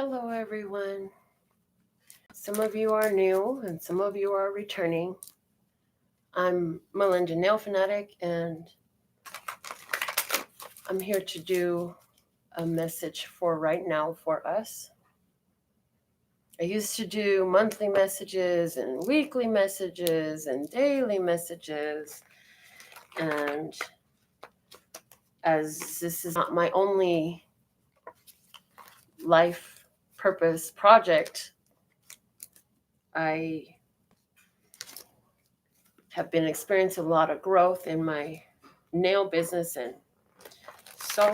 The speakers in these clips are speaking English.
Hello, everyone. Some of you are new and some of you are returning. I'm Melinda, NailFanatic, and I'm here to do a message for right now for us. I used to do monthly messages and weekly messages and daily messages, and as this is not my only life purpose project, I have been experiencing a lot of growth in my nail business, and so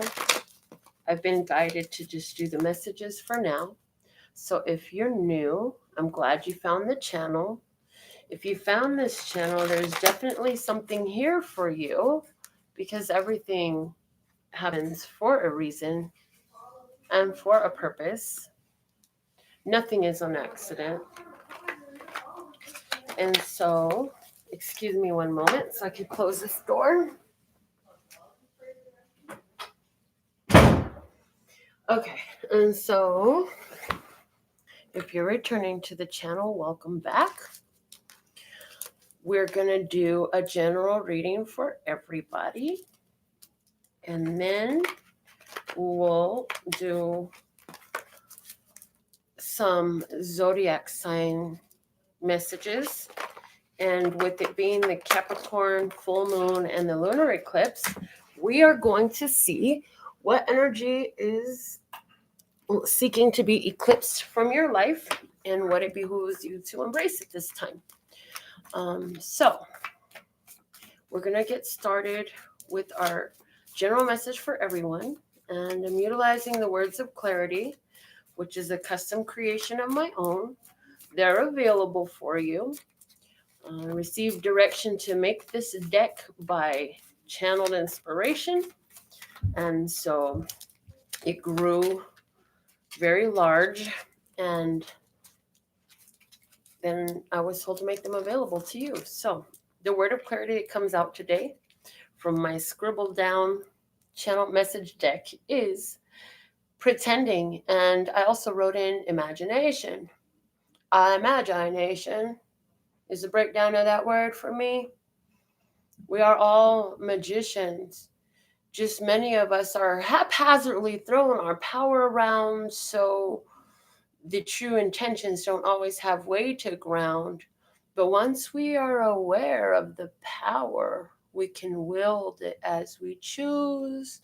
I've been guided to just do the messages for now. So if you're new, I'm glad you found the channel. If you found this channel, there's definitely something here for you, because everything happens for a reason and for a purpose. Nothing is on accident. And so, excuse me one moment so I can close this door. Okay, and so if you're returning to the channel, welcome back. We're going to do a general reading for everybody, and then we'll do some zodiac sign messages. And with it being the Capricorn full moon and the lunar eclipse, we are going to see what energy is seeking to be eclipsed from your life and what it behooves you to embrace at this time. So we're going to get started with our general message for everyone. And I'm utilizing the words of clarity, which is a custom creation of my own. They're available for you. I received direction to make this deck by channeled inspiration. And so it grew very large, and then I was told to make them available to you. So the word of clarity that comes out today from my scribbled down channel message deck is pretending. And I also wrote in imagination. Imagination is a breakdown of that word for me. We are all magicians. Just many of us are haphazardly throwing our power around, so the true intentions don't always have weight to ground. But once we are aware of the power, we can wield it as we choose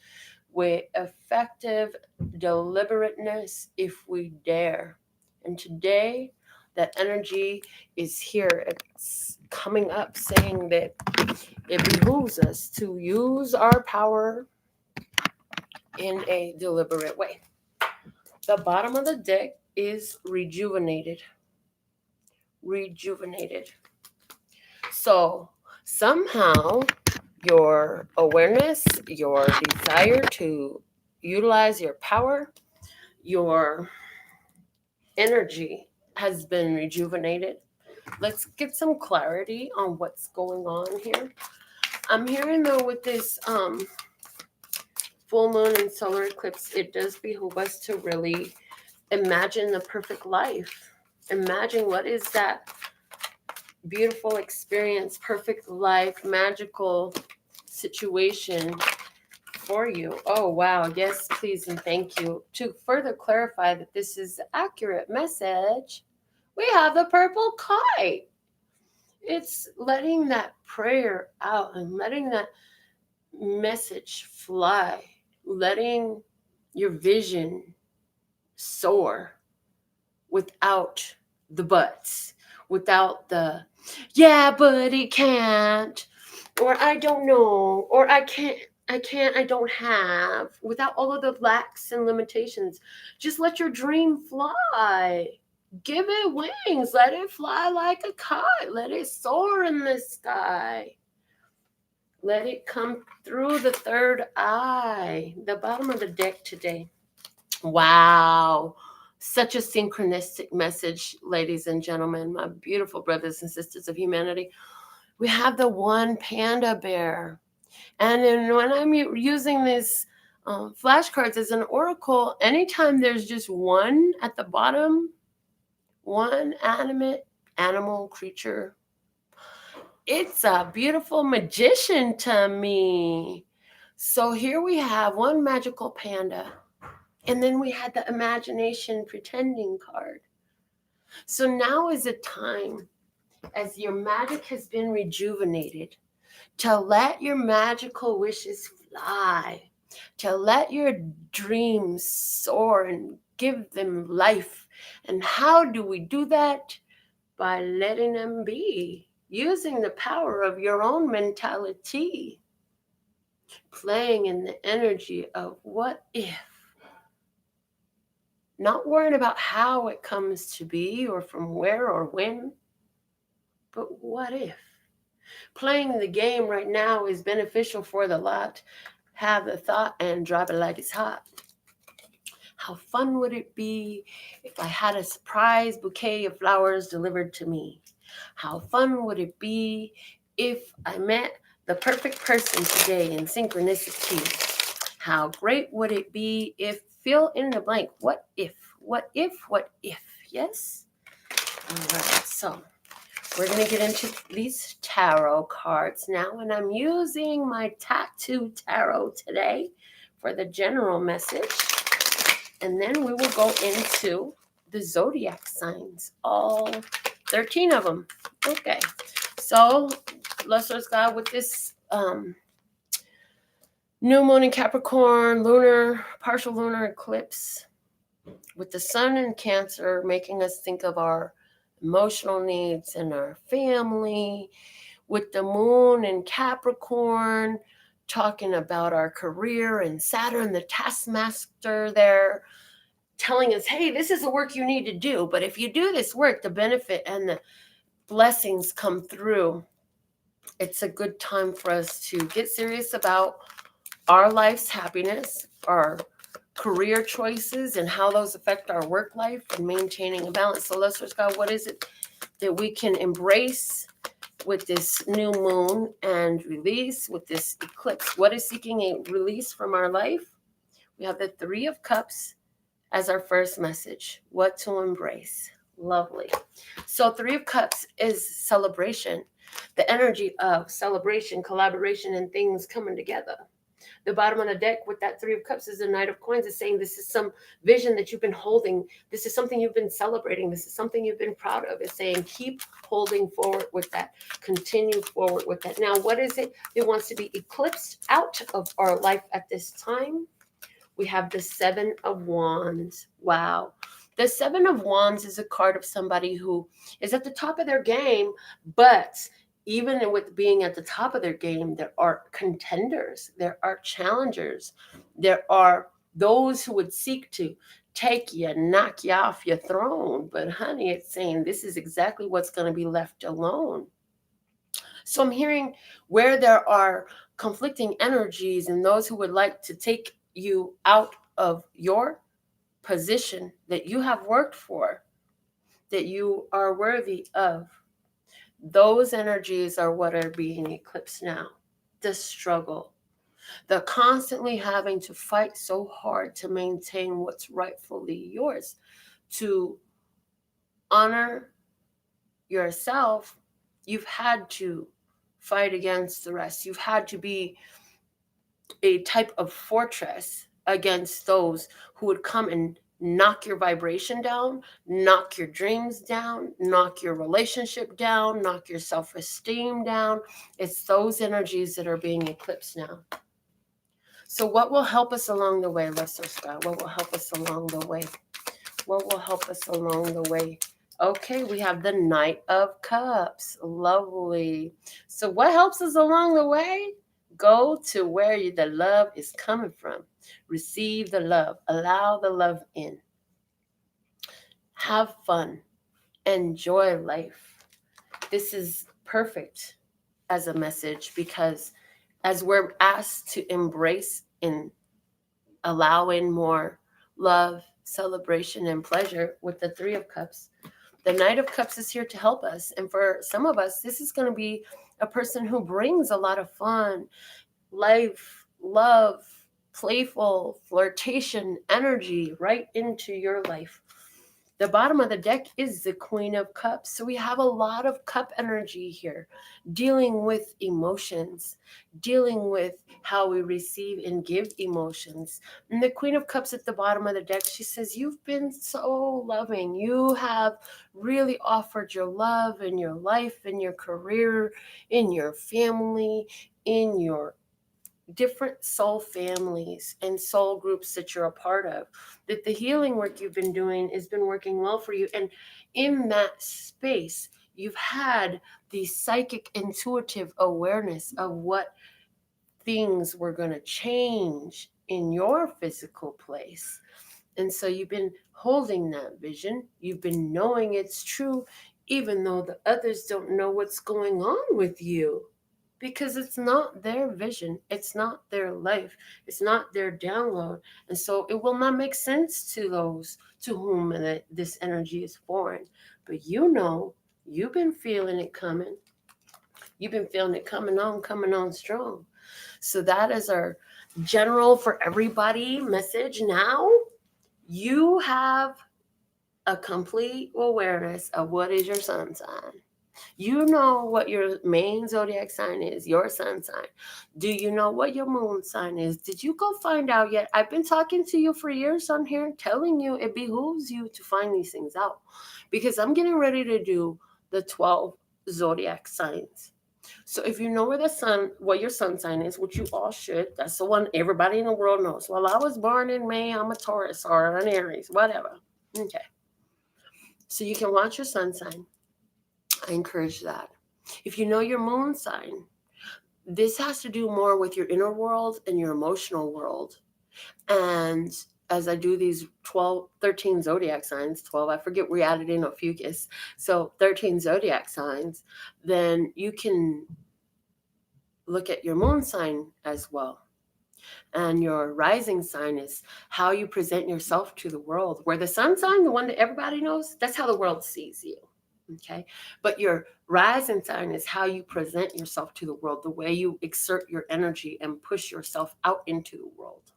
with effective deliberateness if we dare. And today, that energy is here. It's coming up saying that it behooves us to use our power in a deliberate way. The bottom of the deck is rejuvenated. Rejuvenated. So somehow your awareness, your desire to utilize your power, your energy has been rejuvenated. Let's get some clarity on what's going on here. I'm hearing though with this full moon and solar eclipse, it does behoove us to really imagine the perfect life. Imagine what is that beautiful experience, perfect life, magical situation for you. Oh, wow. Yes, please, and thank you. To further clarify that this is the accurate message, we have the purple kite. It's letting that prayer out and letting that message fly, letting your vision soar without the buts, without the, yeah, but he can't, or I don't know, or I don't have, without all of the lacks and limitations. Just let your dream fly. Give it wings. Let it fly like a kite. Let it soar in the sky. Let it come through the third eye. The bottom of the deck today. Wow. Such a synchronistic message, ladies and gentlemen, my beautiful brothers and sisters of humanity. We have the one panda bear. And then when I'm using this Flashcards as an oracle, anytime there's just one at the bottom, one animal, creature, it's a beautiful magician to me. So here we have one magical panda, and then we had the imagination pretending card. So now is a time, as your magic has been rejuvenated, to let your magical wishes fly, to let your dreams soar and give them life. And how do we do that? By letting them be, using the power of your own mentality, playing in the energy of what if. Not worrying about how it comes to be or from where or when, but what if? Playing the game right now is beneficial for the lot. Have the thought and drop it like it's hot. How fun would it be if I had a surprise bouquet of flowers delivered to me? How fun would it be if I met the perfect person today in synchronicity? How great would it be if, fill in the blank, what if, what if, what if, yes? All right, so we're going to get into these tarot cards now, and I'm using my tattoo tarot today for the general message, and then we will go into the zodiac signs, all 13 of them. Okay, so Lustrous God, with this new moon in Capricorn, lunar, partial lunar eclipse, with the sun in Cancer making us think of our emotional needs and our family, with the moon in Capricorn talking about our career, and Saturn, the taskmaster, there telling us, hey, this is the work you need to do. But if you do this work, the benefit and the blessings come through. It's a good time for us to get serious about our life's happiness, our career choices, and how those affect our work life and maintaining a balance. So let's just go, what is it that we can embrace with this new moon and release with this eclipse? What is seeking a release from our life? We have the Three of Cups as our first message. What to embrace. Lovely. So Three of Cups is celebration, the energy of celebration, collaboration, and things coming together. The bottom of the deck with that Three of Cups is the Knight of Coins. Is saying this is some vision that you've been holding. This is something you've been celebrating. This is something you've been proud of. It's saying keep holding forward with that. Continue forward with that. Now, what is it that wants to be eclipsed out of our life at this time? We have the Seven of Wands. Wow. The Seven of Wands is a card of somebody who is at the top of their game, but even with being at the top of their game, there are contenders, there are challengers, there are those who would seek to take you, knock you off your throne. But honey, it's saying this is exactly what's going to be left alone. So I'm hearing where there are conflicting energies and those who would like to take you out of your position that you have worked for, that you are worthy of. Those energies are what are being eclipsed now. The struggle, the constantly having to fight so hard to maintain what's rightfully yours, to honor yourself. You've had to fight against the rest. You've had to be a type of fortress against those who would come and knock your vibration down, knock your dreams down, knock your relationship down, knock your self-esteem down. It's those energies that are being eclipsed now. So what will help us along the way, Lesser Scott? What will help us along the way? What will help us along the way? Okay, we have the Knight of Cups. Lovely. So what helps us along the way? Go to where the love is coming from. Receive the love. Allow the love in. Have fun. Enjoy life. This is perfect as a message because as we're asked to embrace and allow in more love, celebration, and pleasure with the Three of Cups, the Knight of Cups is here to help us. And for some of us, this is going to be a person who brings a lot of fun, life, love, playful flirtation energy right into your life. The bottom of the deck is the Queen of Cups. So we have a lot of cup energy here, dealing with emotions, dealing with how we receive and give emotions. And the Queen of Cups at the bottom of the deck, she says, you've been so loving. You have really offered your love in your life, in your career, in your family, in your different soul families and soul groups that you're a part of, that the healing work you've been doing has been working well for you. And in that space, you've had the psychic intuitive awareness of what things were going to change in your physical place. And so you've been holding that vision. You've been knowing it's true, even though the others don't know what's going on with you. Because it's not their vision, it's not their life, it's not their download. And so it will not make sense to those to whom this energy is foreign. But you've been feeling it coming. You've been feeling it coming on strong. So that is our general for everybody message. Now you have a complete awareness of what is your sun sign. You know what your main zodiac sign is, your sun sign. Do you know what your moon sign is? Did you go find out yet? I've been talking to you for years on here, telling you it behooves you to find these things out, because I'm getting ready to do the 12 zodiac signs. So if you know what your sun sign is, which you all should, that's the one everybody in the world knows. Well, I was born in May, I'm a Taurus or an Aries, whatever. Okay. So you can watch your sun sign. I encourage that. If you know your moon sign, this has to do more with your inner world and your emotional world. And as I do these 13 zodiac signs, 12, I forget we added in a fucus, so 13 zodiac signs, then you can look at your moon sign as well. And your rising sign is how you present yourself to the world. Where the sun sign, the one that everybody knows, that's how the world sees you. Okay. But your rising sign is how you present yourself to the world, the way you exert your energy and push yourself out into the world.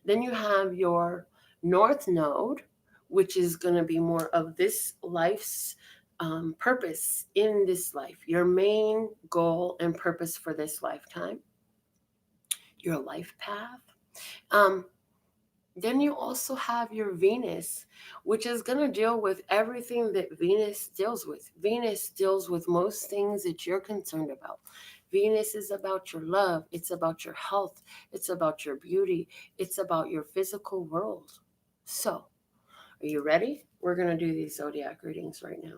Then you have your north node, which is going to be more of this life's purpose in this life, your main goal and purpose for this lifetime, your life path. Then you also have your Venus, which is going to deal with everything that Venus deals with. Venus deals with most things that you're concerned about. Venus is about your love. It's about your health. It's about your beauty. It's about your physical world. So, are you ready? We're going to do these zodiac readings right now.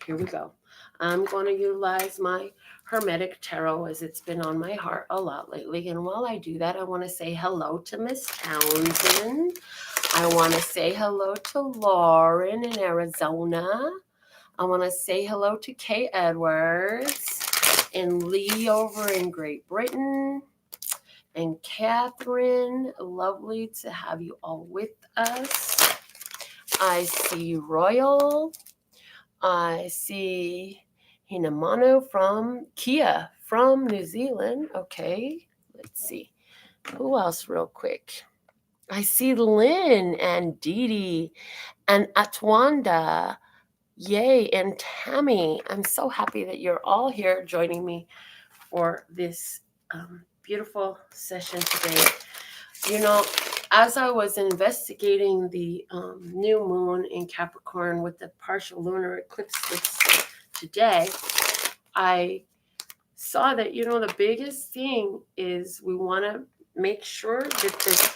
Here we go. I'm going to utilize my Hermetic Tarot as it's been on my heart a lot lately. And while I do that, I want to say hello to Miss Townsend. I want to say hello to Lauren in Arizona. I want to say hello to Kay Edwards and Lee over in Great Britain. And Catherine, lovely to have you all with us. I see Royal. I see Hinamano from Kia from New Zealand. Okay, let's see. Who else real quick? I see Lynn and Dee Dee and Atwanda. Yay, and Tammy. I'm so happy that you're all here joining me for this beautiful session today. You know, as I was investigating the new moon in Capricorn with the partial lunar eclipse today, I saw that, the biggest thing is we want to make sure that the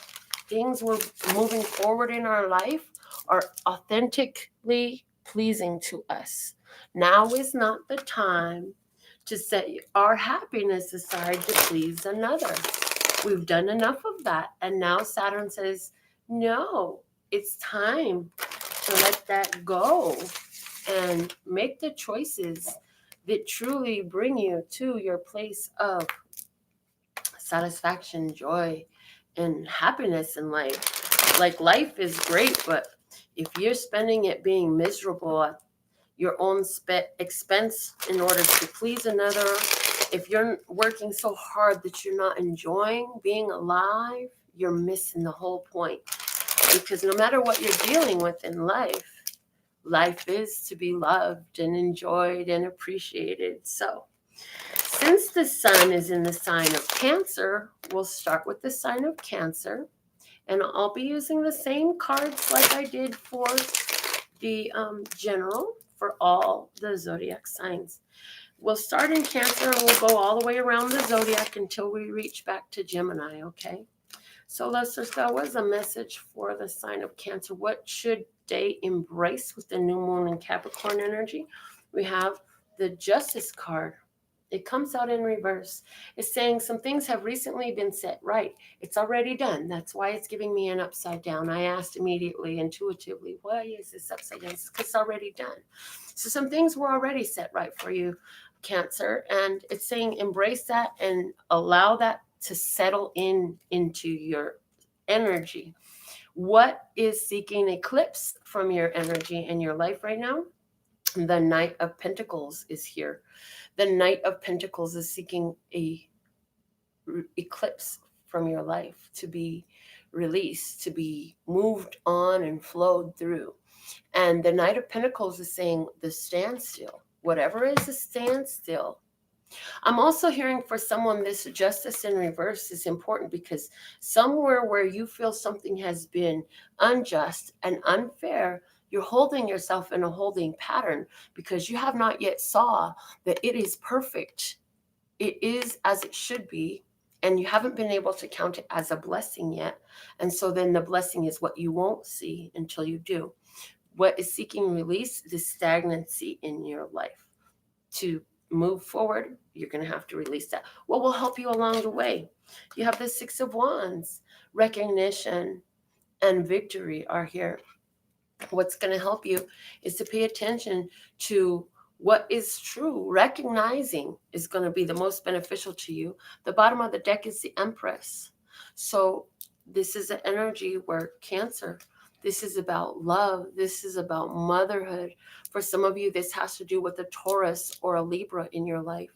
things we're moving forward in our life are authentically pleasing to us. Now is not the time to set our happiness aside to please another. We've done enough of that. And now Saturn says, no, it's time to let that go and make the choices that truly bring you to your place of satisfaction, joy, and happiness in life. Like, life is great, but if you're spending it being miserable at your own expense in order to please another If you're working so hard that you're not enjoying being alive, you're missing the whole point. Because no matter what you're dealing with in life, life is to be loved and enjoyed and appreciated. So, since the sun is in the sign of Cancer, we'll start with the sign of Cancer. And I'll be using the same cards like I did for the general for all the zodiac signs. We'll start in Cancer and we'll go all the way around the zodiac until we reach back to Gemini, okay? So let's just go. What's a message for the sign of Cancer? What should they embrace with the new moon in Capricorn energy? We have the Justice card. It comes out in reverse. It's saying some things have recently been set right. It's already done. That's why it's giving me an upside down. I asked immediately, intuitively, why is this upside down? It's because it's already done. So some things were already set right for you, Cancer. And it's saying embrace that and allow that to settle into your energy. What is seeking eclipse from your energy in your life right now? The Knight of Pentacles is here. The Knight of Pentacles is seeking a eclipse from your life to be released, to be moved on and flowed through. And the Knight of Pentacles is saying the standstill. Whatever is a standstill. I'm also hearing for someone this justice in reverse is important because somewhere where you feel something has been unjust and unfair, you're holding yourself in a holding pattern because you have not yet saw that it is perfect. It is as it should be, and you haven't been able to count it as a blessing yet. And so then the blessing is what you won't see until you do. What is seeking release? The stagnancy in your life. To move forward, you're going to have to release that. What will help you along the way? You have the Six of Wands. Recognition and victory are here. What's going to help you is to pay attention to what is true. Recognizing is going to be the most beneficial to you. The bottom of the deck is the Empress. So this is an energy where Cancer, this is about love. This is about motherhood. For some of you, this has to do with a Taurus or a Libra in your life.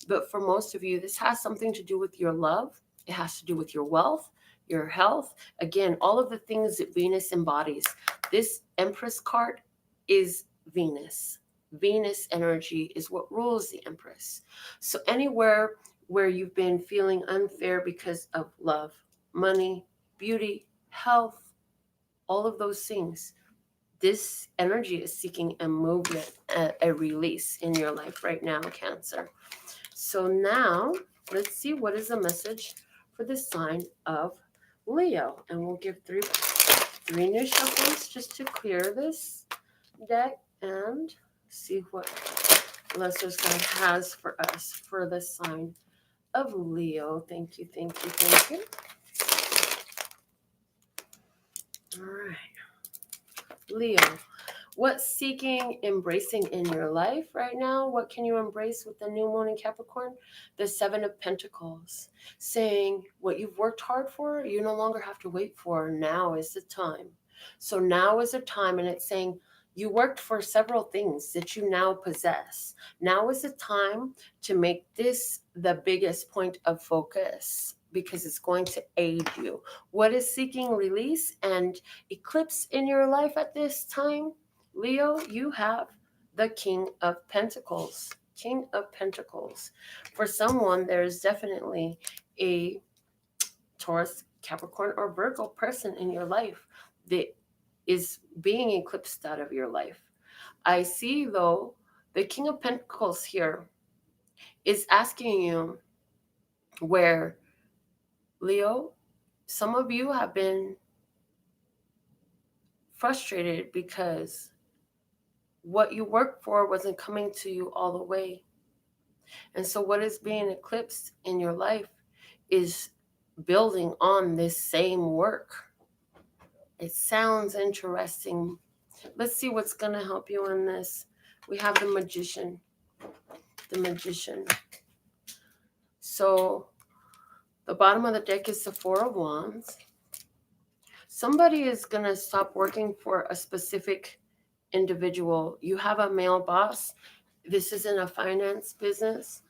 But for most of you, this has something to do with your love. It has to do with your wealth, your health. Again, all of the things that Venus embodies. This Empress card is Venus. Venus energy is what rules the Empress. So anywhere where you've been feeling unfair because of love, money, beauty, health, all of those things, this energy is seeking a movement, a release in your life right now, Cancer. So now let's see what is the message for the sign of Leo. And we'll give three new shuffles just to clear this deck and see what Lesser Sky has for us for the sign of Leo. Thank you, thank you, thank you. All right. Leo, what's seeking embracing in your life right now? What can you embrace with the new moon in Capricorn? The Seven of Pentacles, saying what you've worked hard for, you no longer have to wait for. Now is the time. So now is the time, and it's saying you worked for several things that you now possess. Now is the time to make this the biggest point of focus because it's going to aid you. What is seeking release and eclipse in your life at this time? Leo, you have the King of Pentacles. King of Pentacles. For someone, there is definitely a Taurus, Capricorn, or Virgo person in your life that is being eclipsed out of your life. I see, though, the King of Pentacles here is asking you where, Leo, some of you have been frustrated because what you worked for wasn't coming to you all the way. And so what is being eclipsed in your life is building on this same work. It sounds interesting. Let's see what's going to help you in this. We have the Magician. The Magician. So the bottom of the deck is the Four of Wands. Somebody is going to stop working for a specific individual. You have a male boss. This isn't a finance business.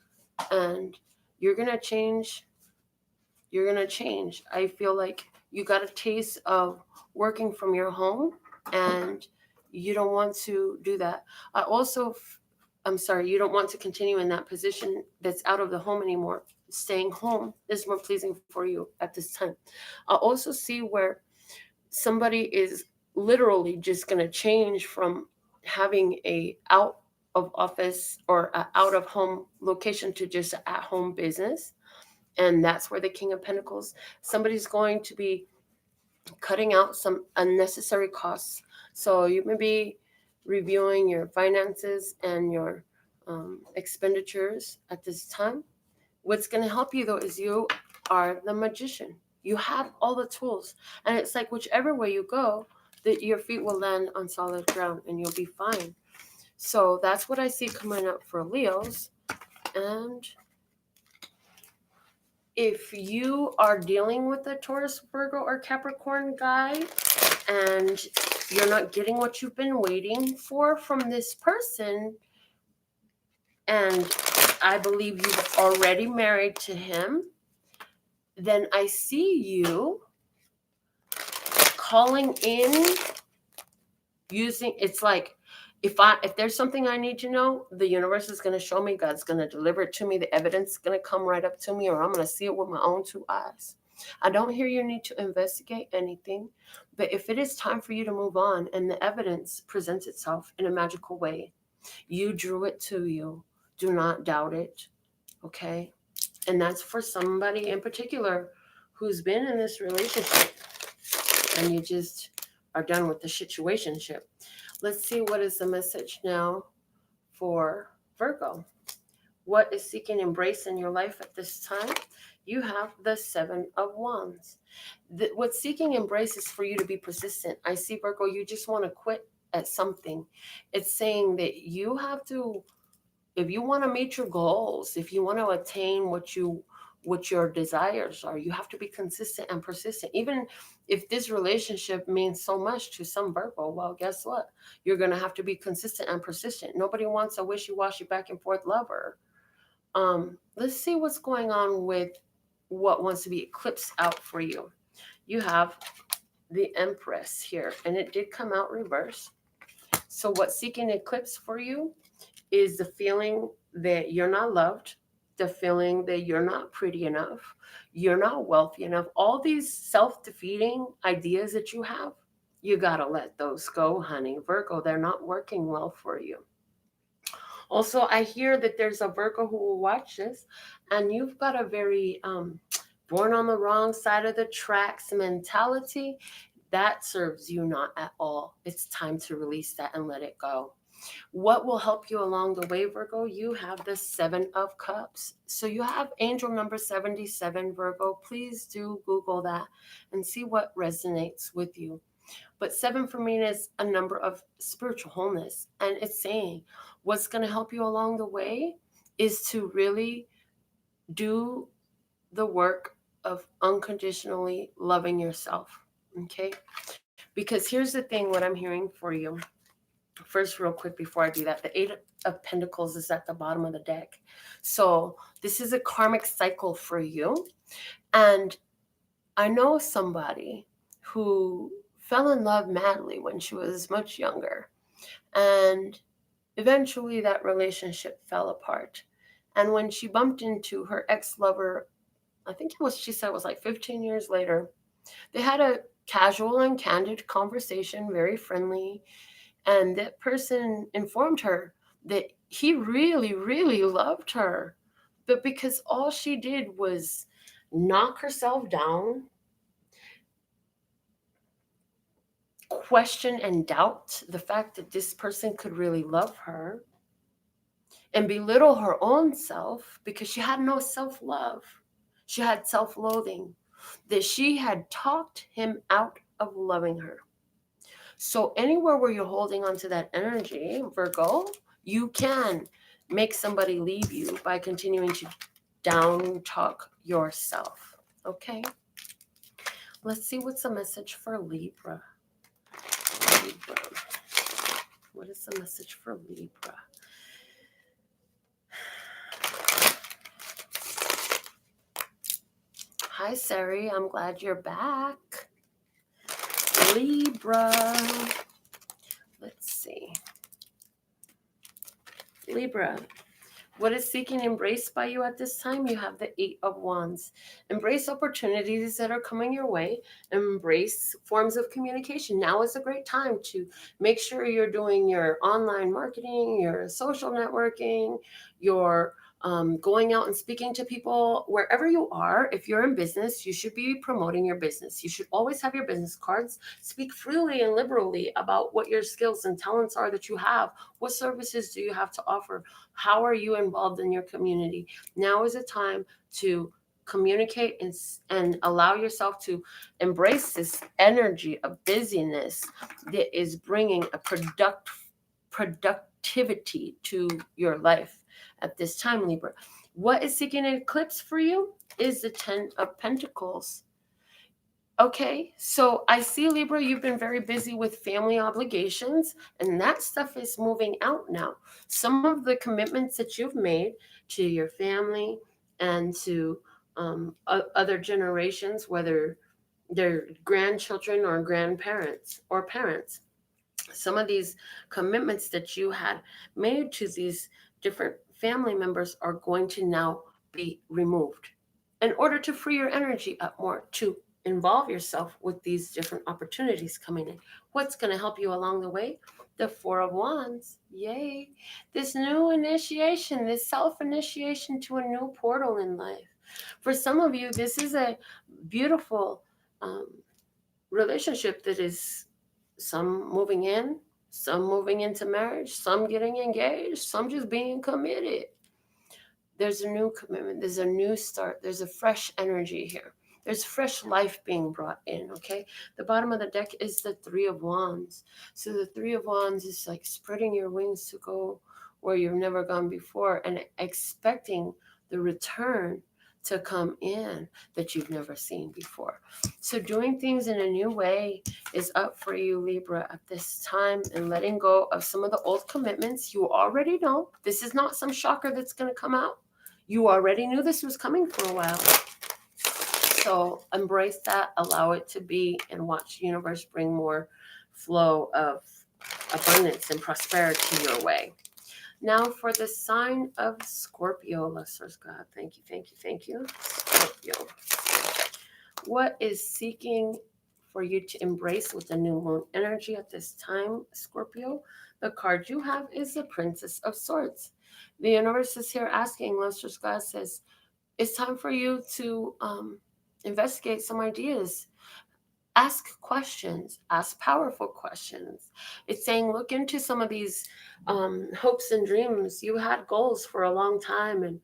and you're going to change. You're going to change. I feel like you got a taste of working from your home, and you don't want to do that. I'm sorry, you don't want to continue in that position that's out of the home anymore. Staying home is more pleasing for you at this time. I also see where somebody is literally just going to change from having a out of office or a out of home location to just an at home business. And that's where the King of Pentacles, somebody's going to be cutting out some unnecessary costs. So you may be reviewing your finances and your expenditures at this time. What's going to help you though is you are the magician. You have all the tools, and it's like whichever way you go, that your feet will land on solid ground and you'll be fine. So that's what I see coming up for Leos. And if you are dealing with a Taurus, Virgo, or Capricorn guy, and you're not getting what you've been waiting for from this person, and I believe you've already married to him, then I see you calling in using, it's like, if there's something I need to know, the universe is going to show me, God's going to deliver it to me, the evidence is going to come right up to me, or I'm going to see it with my own two eyes. I don't hear you need to investigate anything, but if it is time for you to move on and the evidence presents itself in a magical way, you drew it to you. Do not doubt it, okay? And that's for somebody in particular who's been in this relationship and you just are done with the situationship. Let's see what is the message now for Virgo. What is seeking embrace in your life at this time? You have the Seven of Wands. What's seeking embrace is for you to be persistent. I see, Virgo, you just want to quit at something. It's saying that you have to, if you want to meet your goals, if you want to attain what your desires are, you have to be consistent and persistent. Even if this relationship means so much to some Virgo, well, guess what? You're going to have to be consistent and persistent. Nobody wants a wishy-washy back and forth lover. Let's see what's going on with what wants to be eclipsed out for you. You have the Empress here, and it did come out reverse. So what's seeking eclipse for you is the feeling that you're not loved, the feeling that you're not pretty enough, you're not wealthy enough. All these self-defeating ideas that you have, you got to let those go, honey. Virgo, they're not working well for you. Also, I hear that there's a Virgo who will watch this, and you've got a very born on the wrong side of the tracks mentality. That serves you not at all. It's time to release that and let it go. What will help you along the way, Virgo? You have the Seven of Cups. So you have angel number 77, Virgo. Please do Google that and see what resonates with you. But 7 for me is a number of spiritual wholeness. And it's saying what's going to help you along the way is to really do the work of unconditionally loving yourself. Okay? Because here's the thing, what I'm hearing for you. First, real quick, before I do that, the 8 of Pentacles is at the bottom of the deck. So this is a karmic cycle for you. And I know somebody who fell in love madly when she was much younger. And eventually that relationship fell apart. And when she bumped into her ex-lover, I think she said it was like 15 years later, they had a casual and candid conversation, very friendly. And that person informed her that he really, really loved her. But because all she did was knock herself down, question and doubt the fact that this person could really love her, and belittle her own self because she had no self-love. She had self-loathing, that she had talked him out of loving her. So anywhere where you're holding on to that energy, Virgo, you can make somebody leave you by continuing to down talk yourself. Okay? Let's see what's the message for Libra. Libra. What is the message for Libra? Hi, Sari. I'm glad you're back. Libra. Let's see. Libra. What is seeking embrace by you at this time? You have the 8 of Wands. Embrace opportunities that are coming your way. Embrace forms of communication. Now is a great time to make sure you're doing your online marketing, your social networking, your going out and speaking to people wherever you are. If you're in business, you should be promoting your business. You should always have your business cards. Speak freely and liberally about what your skills and talents are that you have. What services do you have to offer? How are you involved in your community? Now is a time to communicate and allow yourself to embrace this energy of busyness that is bringing a productivity to your life at this time, Libra. What is seeking an eclipse for you is the 10 of Pentacles. Okay, so I see, Libra, you've been very busy with family obligations, and that stuff is moving out now. Some of the commitments that you've made to your family and to other generations, whether they're grandchildren or grandparents or parents, some of these commitments that you had made to these different family members are going to now be removed in order to free your energy up more to involve yourself with these different opportunities coming in. What's going to help you along the way? The 4 of Wands. Yay. This new initiation, this self-initiation to a new portal in life. For some of you, this is a beautiful relationship that is some moving in, some moving into marriage, some getting engaged, some just being committed. There's a new commitment. There's a new start. There's a fresh energy here. There's fresh life being brought in, okay? The bottom of the deck is the 3 of Wands. So the 3 of Wands is like spreading your wings to go where you've never gone before and expecting the return to come in that you've never seen before. So doing things in a new way is up for you, Libra, at this time, and letting go of some of the old commitments. You already know. This is not some shocker that's going to come out. You already knew this was coming for a while. So embrace that, allow it to be, and watch the universe bring more flow of abundance and prosperity your way. Now for the sign of Scorpio, Lustrous God. Thank you, thank you, thank you. Scorpio. What is seeking for you to embrace with the new moon energy at this time, Scorpio? The card you have is the Princess of Swords. The universe is here asking, Lustrous God says, it's time for you to investigate some ideas. Ask questions, ask powerful questions. It's saying look into some of these hopes and dreams. You had goals for a long time, and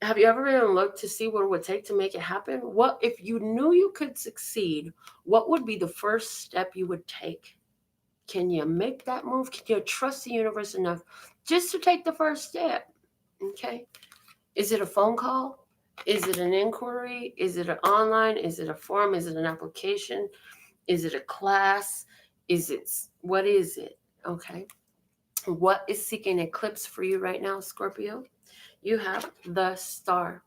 have you ever even looked to see what it would take to make it happen? What if you knew you could succeed? What would be the first step you would take? Can you make that move? Can you trust the universe enough just to take the first step? Okay. Is it a phone call? Is it an inquiry? Is it an online? Is it a form? Is it an application? Is it a class? What is it? Okay. What is seeking eclipse for you right now, Scorpio? You have the Star.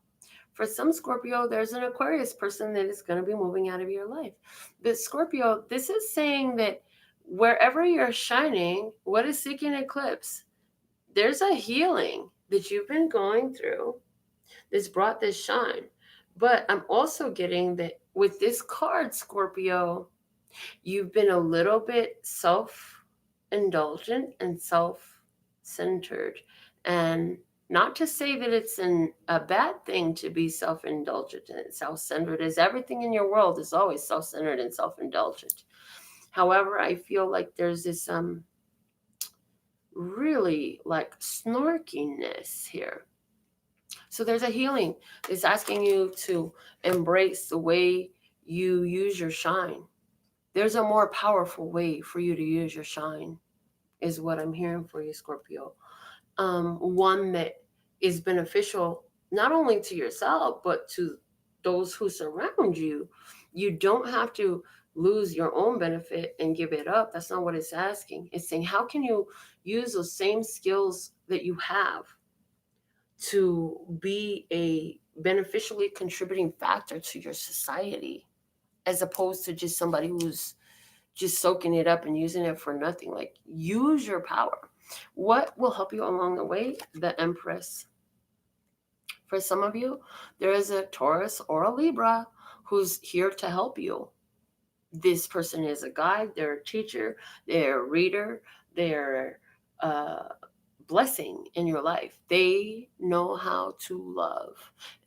For some Scorpio, there's an Aquarius person that is going to be moving out of your life. But Scorpio, this is saying that wherever you're shining, what is seeking eclipse? There's a healing that you've been going through that's brought this shine. But I'm also getting that with this card, Scorpio, you've been a little bit self-indulgent and self-centered. And not to say that it's a bad thing to be self-indulgent and self-centered, as everything in your world is always self-centered and self-indulgent. However, I feel like there's this really like snarkiness here. So there's a healing. It's asking you to embrace the way you use your shine. There's a more powerful way for you to use your shine, is what I'm hearing for you, Scorpio. One that is beneficial not only to yourself, but to those who surround you. You don't have to lose your own benefit and give it up. That's not what it's asking. It's saying, how can you use those same skills that you have to be a beneficially contributing factor to your society, as opposed to just somebody who's just soaking it up and using it for nothing. Like, use your power. What will help you along the way? The Empress. For some of you, there is a Taurus or a Libra who's here to help you. This person is a guide, they're a teacher, they're a reader, they're a blessing in your life. They know how to love.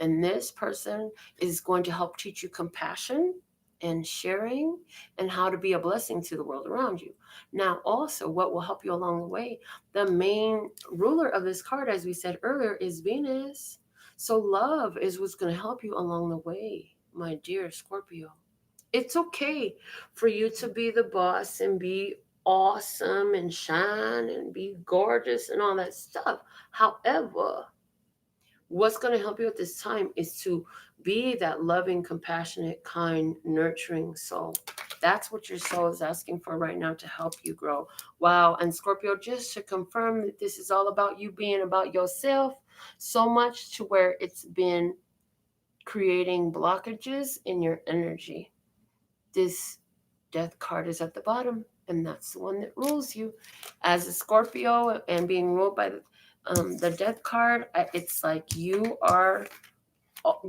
And this person is going to help teach you compassion and sharing and how to be a blessing to the world around you. Now, also, what will help you along the way? The main ruler of this card, as we said earlier, is Venus. So love is what's going to help you along the way, my dear Scorpio. It's okay for you to be the boss and be awesome and shine and be gorgeous and all that stuff. However, what's going to help you at this time is to be that loving, compassionate, kind, nurturing soul. That's what your soul is asking for right now to help you grow. Wow. And Scorpio, just to confirm that this is all about you being about yourself, so much to where it's been creating blockages in your energy. This death card is at the bottom, and that's the one that rules you. As a Scorpio and being ruled by the death card, it's like you are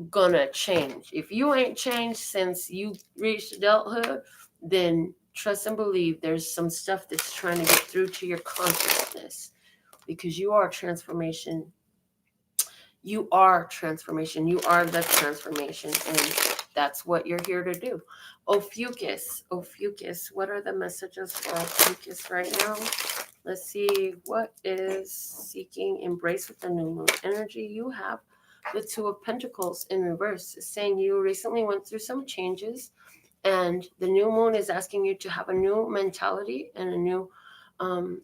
gonna change. If you ain't changed since you reached adulthood, then trust and believe there's some stuff that's trying to get through to your consciousness, because you are transformation. You are transformation. You are the transformation, and that's what you're here to do. Ophiuchus, what are the messages for Ophiuchus right now? Let's see, what is seeking embrace with the new moon energy? You have the Two of Pentacles in reverse, saying you recently went through some changes, and the new moon is asking you to have a new mentality and a new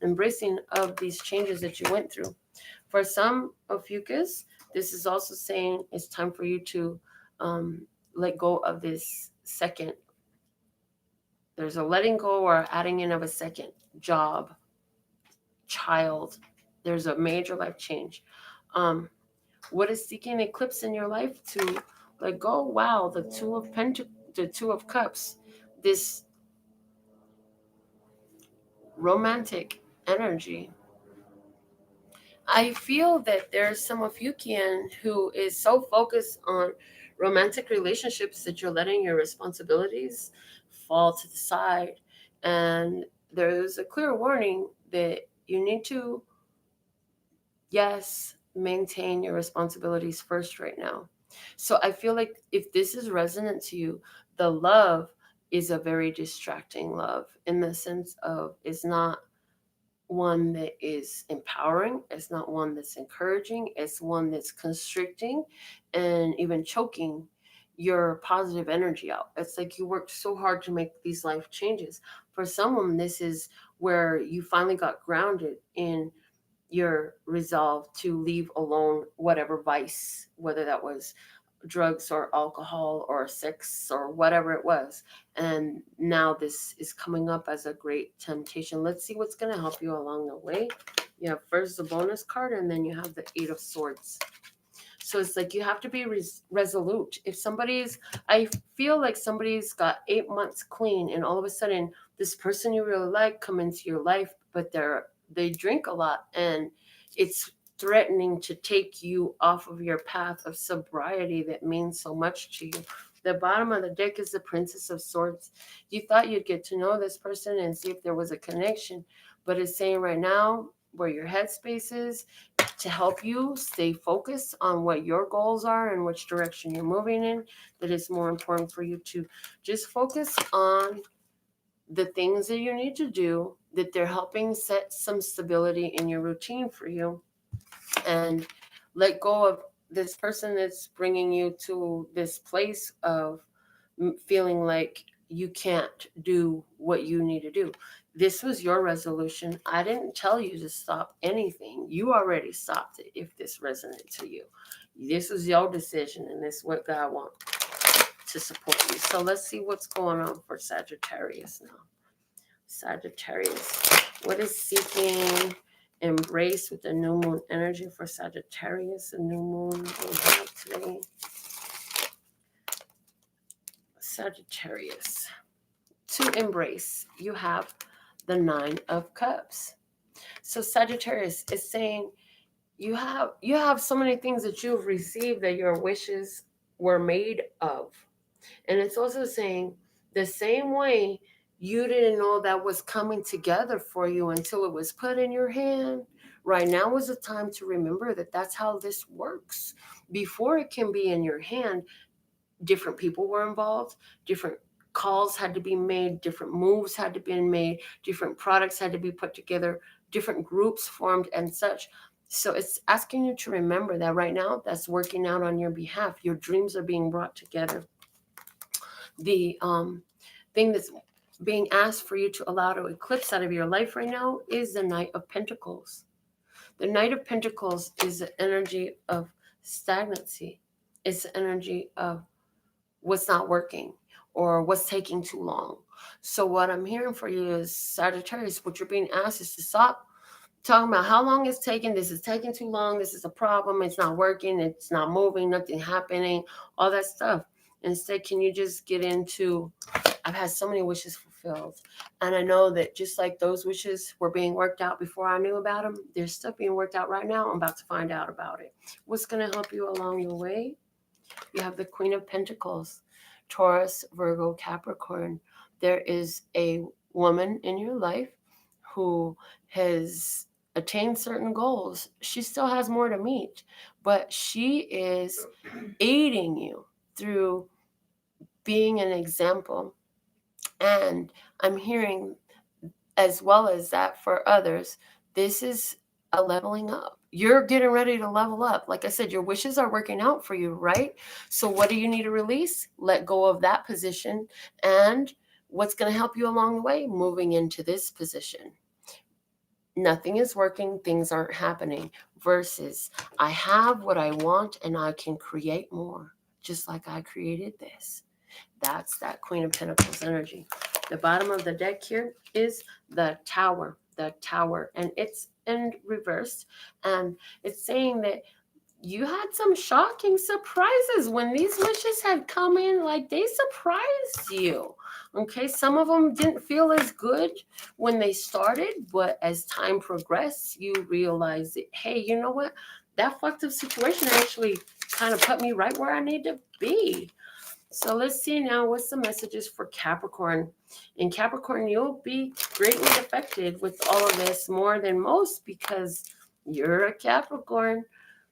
embracing of these changes that you went through. For some Ophiuchus, this is also saying it's time for you to let go of this second. There's a letting go or adding in of a second job, child. There's a major life change. What is seeking eclipse in your life to let go? Wow, the Two of Cups. This romantic energy. I feel that there's some Ophiuchian who is so focused on romantic relationships that you're letting your responsibilities fall to the side. And there's a clear warning that you need to, yes, maintain your responsibilities first right now. So I feel like if this is resonant to you, the love is a very distracting love, in the sense of it's not one that is empowering. It's not one that's encouraging. It's one that's constricting and even choking your positive energy out. It's like you worked so hard to make these life changes. For someone, this is where you finally got grounded in your resolve to leave alone whatever vice, whether that was drugs or alcohol or sex or whatever it was. And now this is coming up as a great temptation. Let's see what's going to help you along the way. You have first the bonus card, and then you have the Eight of Swords. So it's like you have to be resolute. If I feel like somebody's got 8 months clean, and all of a sudden this person you really like come into your life, but they drink a lot, and it's threatening to take you off of your path of sobriety that means so much to you. The bottom of the deck is the Princess of Swords. You thought you'd get to know this person and see if there was a connection, but it's saying right now where your headspace is, to help you stay focused on what your goals are and which direction you're moving in, that it's more important for you to just focus on the things that you need to do, that they're helping set some stability in your routine for you, and let go of this person that's bringing you to this place of feeling like you can't do what you need to do. This was your resolution. I didn't tell you to stop anything. You already stopped it if this resonated to you. This was your decision, and this is what God wants to support you. So let's see what's going on for Sagittarius now. Sagittarius, what is seeking embrace with the new moon energy for Sagittarius. The new moon we have today. Sagittarius. To embrace, you have the 9 of Cups. So Sagittarius is saying you have so many things that you've received that your wishes were made of. And it's also saying the same way you didn't know that was coming together for you until it was put in your hand. Right now is the time to remember that that's how this works. Before it can be in your hand, different people were involved, different calls had to be made, different moves had to be made, different products had to be put together, different groups formed and such. So it's asking you to remember that right now that's working out on your behalf. Your dreams are being brought together. The thing that's being asked for you to allow to eclipse out of your life right now is the Knight of Pentacles. The Knight of Pentacles is the energy of stagnancy. It's the energy of what's not working or what's taking too long. So what I'm hearing for you is, Sagittarius, what you're being asked is to stop talking about how long it's taking. This is taking too long. This is a problem. It's not working. It's not moving. Nothing happening. All that stuff. Instead, can you just get into, I've had so many wishes fulfilled. And I know that just like those wishes were being worked out before I knew about them, they're still being worked out right now. I'm about to find out about it. What's going to help you along your way? You have the Queen of Pentacles, Taurus, Virgo, Capricorn. There is a woman in your life who has attained certain goals. She still has more to meet, but she is aiding you through being an example. And I'm hearing, as well as that for others, this is a leveling up. You're getting ready to level up. Like I said, your wishes are working out for you, right? So what do you need to release? Let go of that position. And what's going to help you along the way? Moving into this position. Nothing is working. Things aren't happening. Versus, I have what I want and I can create more, just like I created this. That's that Queen of Pentacles energy. The bottom of the deck here is the Tower. The Tower. And it's in reverse. And it's saying that you had some shocking surprises when these wishes had come in. Like, they surprised you. Okay, some of them didn't feel as good when they started, but as time progressed, you realize that, hey, you know what? That fucked up situation actually kind of put me right where I need to be. So let's see now what's the messages for Capricorn. In Capricorn, you'll be greatly affected with all of this more than most because you're a Capricorn.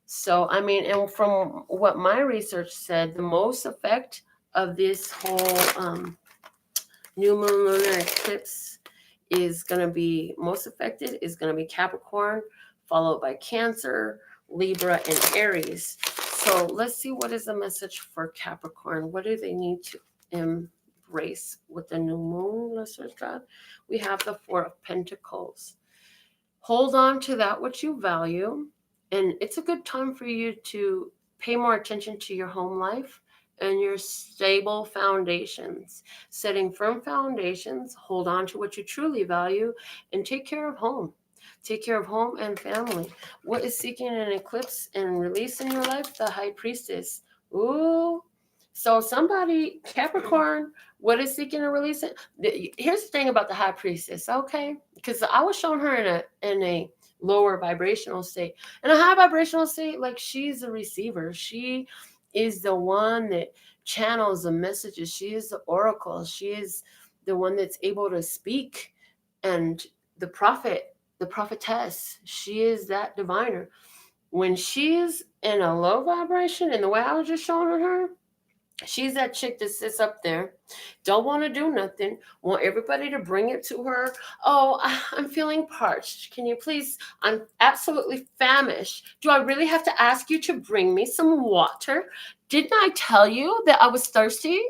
So, I mean, and from what my research said, the most effect of this whole new moon lunar eclipse is going to be, most affected is going to be Capricorn, followed by Cancer, Libra, and Aries. So let's see what is the message for Capricorn. What do they need to embrace with the new moon? Let's search God. We have the Four of Pentacles. Hold on to that which you value. And it's a good time for you to pay more attention to your home life and your stable foundations. Setting firm foundations, hold on to what you truly value, and take care of home. Take care of home and family. What is seeking an eclipse and release in your life? The High Priestess. Ooh. So somebody, Capricorn, what is seeking a release? Here's the thing about the High Priestess, okay? Because I was showing her in a lower vibrational state. In a high vibrational state, like, she's a receiver. She is the one that channels the messages. She is the oracle. She is the one that's able to speak. And the prophet, the prophetess, she is that diviner. When she's in a low vibration, and the way I was just showing her, she's that chick that sits up there, don't want to do nothing, want everybody to bring it to her. Oh, I'm feeling parched. Can you please? I'm absolutely famished. Do I really have to ask you to bring me some water? Didn't I tell you that I was thirsty?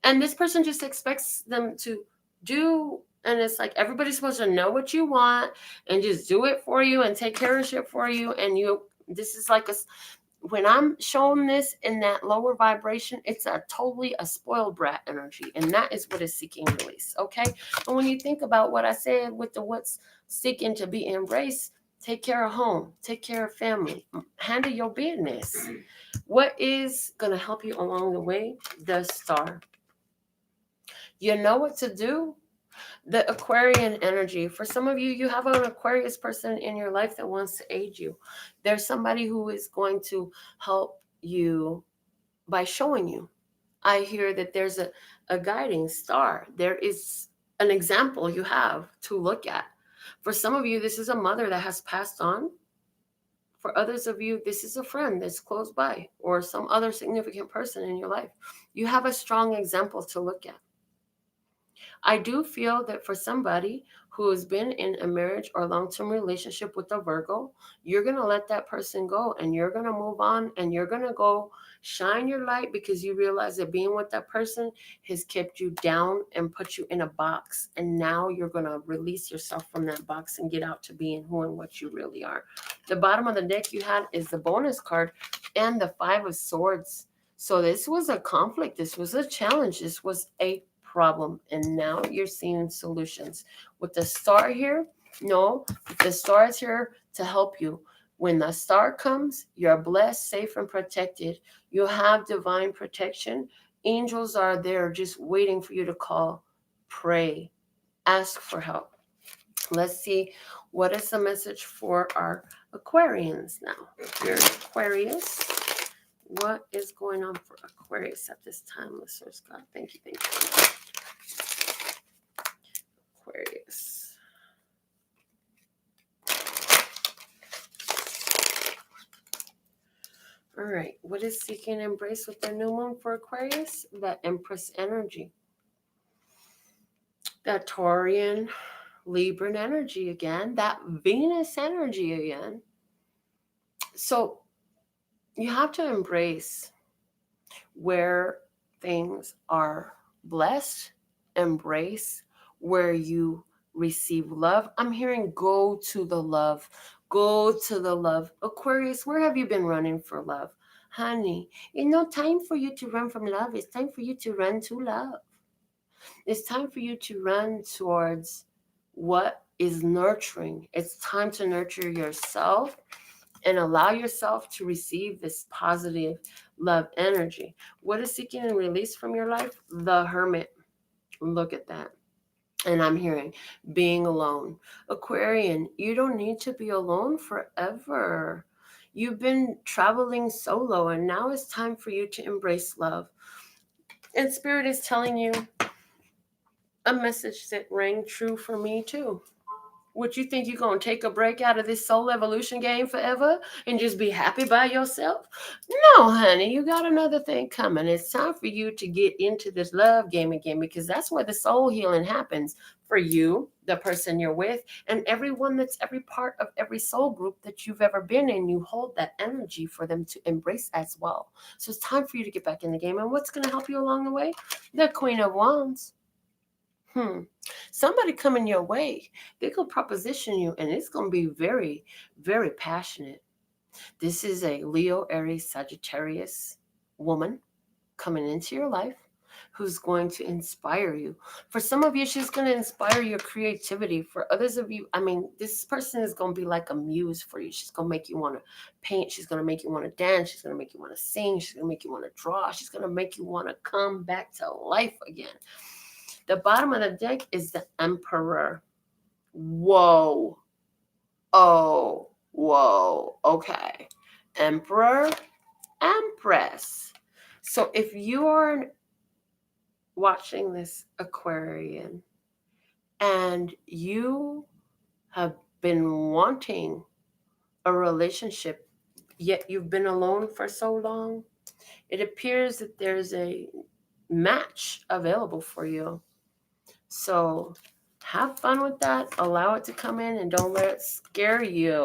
And this person just expects them to do, and it's like everybody's supposed to know what you want and just do it for you and take care of shit for you. And this is like when I'm showing this in that lower vibration, it's totally a spoiled brat energy. And that is what is seeking release. Okay. And when you think about what I said with the what's seeking to be embraced, Take care of home. Take care of family. Handle your business. What is going to help you along the way? The star. You know what to do. The Aquarian energy. For some of you, you have an Aquarius person in your life that wants to aid you. There's somebody who is going to help you by showing you. I hear that there's a guiding star. There is an example you have to look at. For some of you, this is a mother that has passed on. For others of you, this is a friend that's close by or some other significant person in your life. You have a strong example to look at. I do feel that for somebody who has been in a marriage or long-term relationship with a Virgo, you're going to let that person go and you're going to move on and you're going to go shine your light because you realize that being with that person has kept you down and put you in a box. And now you're going to release yourself from that box and get out to being who and what you really are. The bottom of the deck you had is the bonus card and the 5 of Swords. So this was a conflict. This was a challenge. This was a problem, and now you're seeing solutions with the star here. No, the star is here to help you. When the star comes, you're blessed, safe, and protected. You have divine protection. Angels are there just waiting for you to call, pray, ask for help. Let's see, what is the message for our Aquarians now? If you're Aquarius, what is going on for Aquarius at this time, listeners? God, thank you, thank you. Aquarius. All right. What is seeking embrace with the new moon for Aquarius? That Empress energy. That Taurian, Libran energy again. That Venus energy again. So you have to embrace where things are blessed. Embrace where you receive love. I'm hearing go to the love. Go to the love. Aquarius, where have you been running for love? Honey, it's no time for you to run from love. It's time for you to run to love. It's time for you to run towards what is nurturing. It's time to nurture yourself and allow yourself to receive this positive love energy. What is seeking and release from your life? The Hermit. Look at that. And I'm hearing being alone. Aquarian, you don't need to be alone forever. You've been traveling solo, and now it's time for you to embrace love. And Spirit is telling you a message that rang true for me too. What, you think you're going to take a break out of this soul evolution game forever and just be happy by yourself? No, honey, you got another thing coming. It's time for you to get into this love game again, because that's where the soul healing happens for you, the person you're with, and everyone that's every part of every soul group that you've ever been in. You hold that energy for them to embrace as well. So it's time for you to get back in the game. And what's going to help you along the way? The Queen of Wands. Somebody coming your way, they could proposition you, and it's going to be very, very passionate. This is a Leo, Aries, Sagittarius woman coming into your life who's going to inspire you. For some of you, she's going to inspire your creativity. For others of you, I mean, this person is going to be like a muse for you. She's going to make you want to paint. She's going to make you want to dance. She's going to make you want to sing. She's going to make you want to draw. She's going to make you want to come back to life again. The bottom of the deck is the Emperor. Whoa. Oh, whoa. Okay. Emperor, Empress. So if you are watching this, Aquarian, and you have been wanting a relationship, yet you've been alone for so long, it appears that there's a match available for you. So have fun with that. Allow it to come in, and don't let it scare you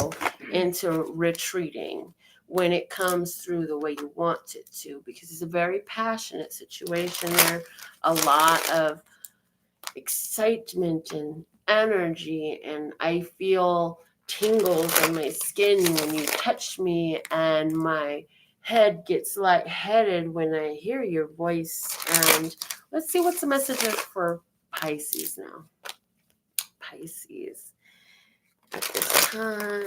into retreating when it comes through the way you want it to, because it's a very passionate situation there. A lot of excitement and energy, and I feel tingles on my skin when you touch me, and my head gets lightheaded when I hear your voice. And let's see what's the message is for Pisces now. Pisces. at this time.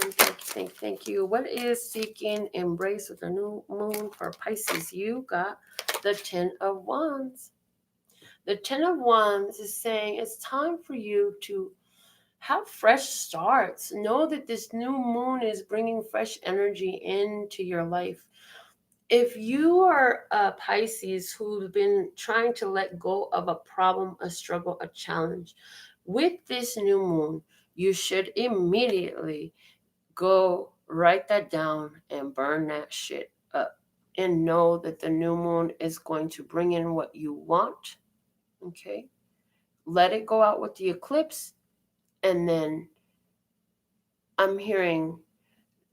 Thank you. What is seeking embrace with the new moon for Pisces? You got the 10 of Wands. The 10 of Wands is saying it's time for you to have fresh starts. Know that this new moon is bringing fresh energy into your life. If you are a Pisces who's been trying to let go of a problem, a struggle, a challenge, with this new moon, you should immediately go write that down and burn that shit up. And know that the new moon is going to bring in what you want. Okay? Let it go out with the eclipse. And then I'm hearing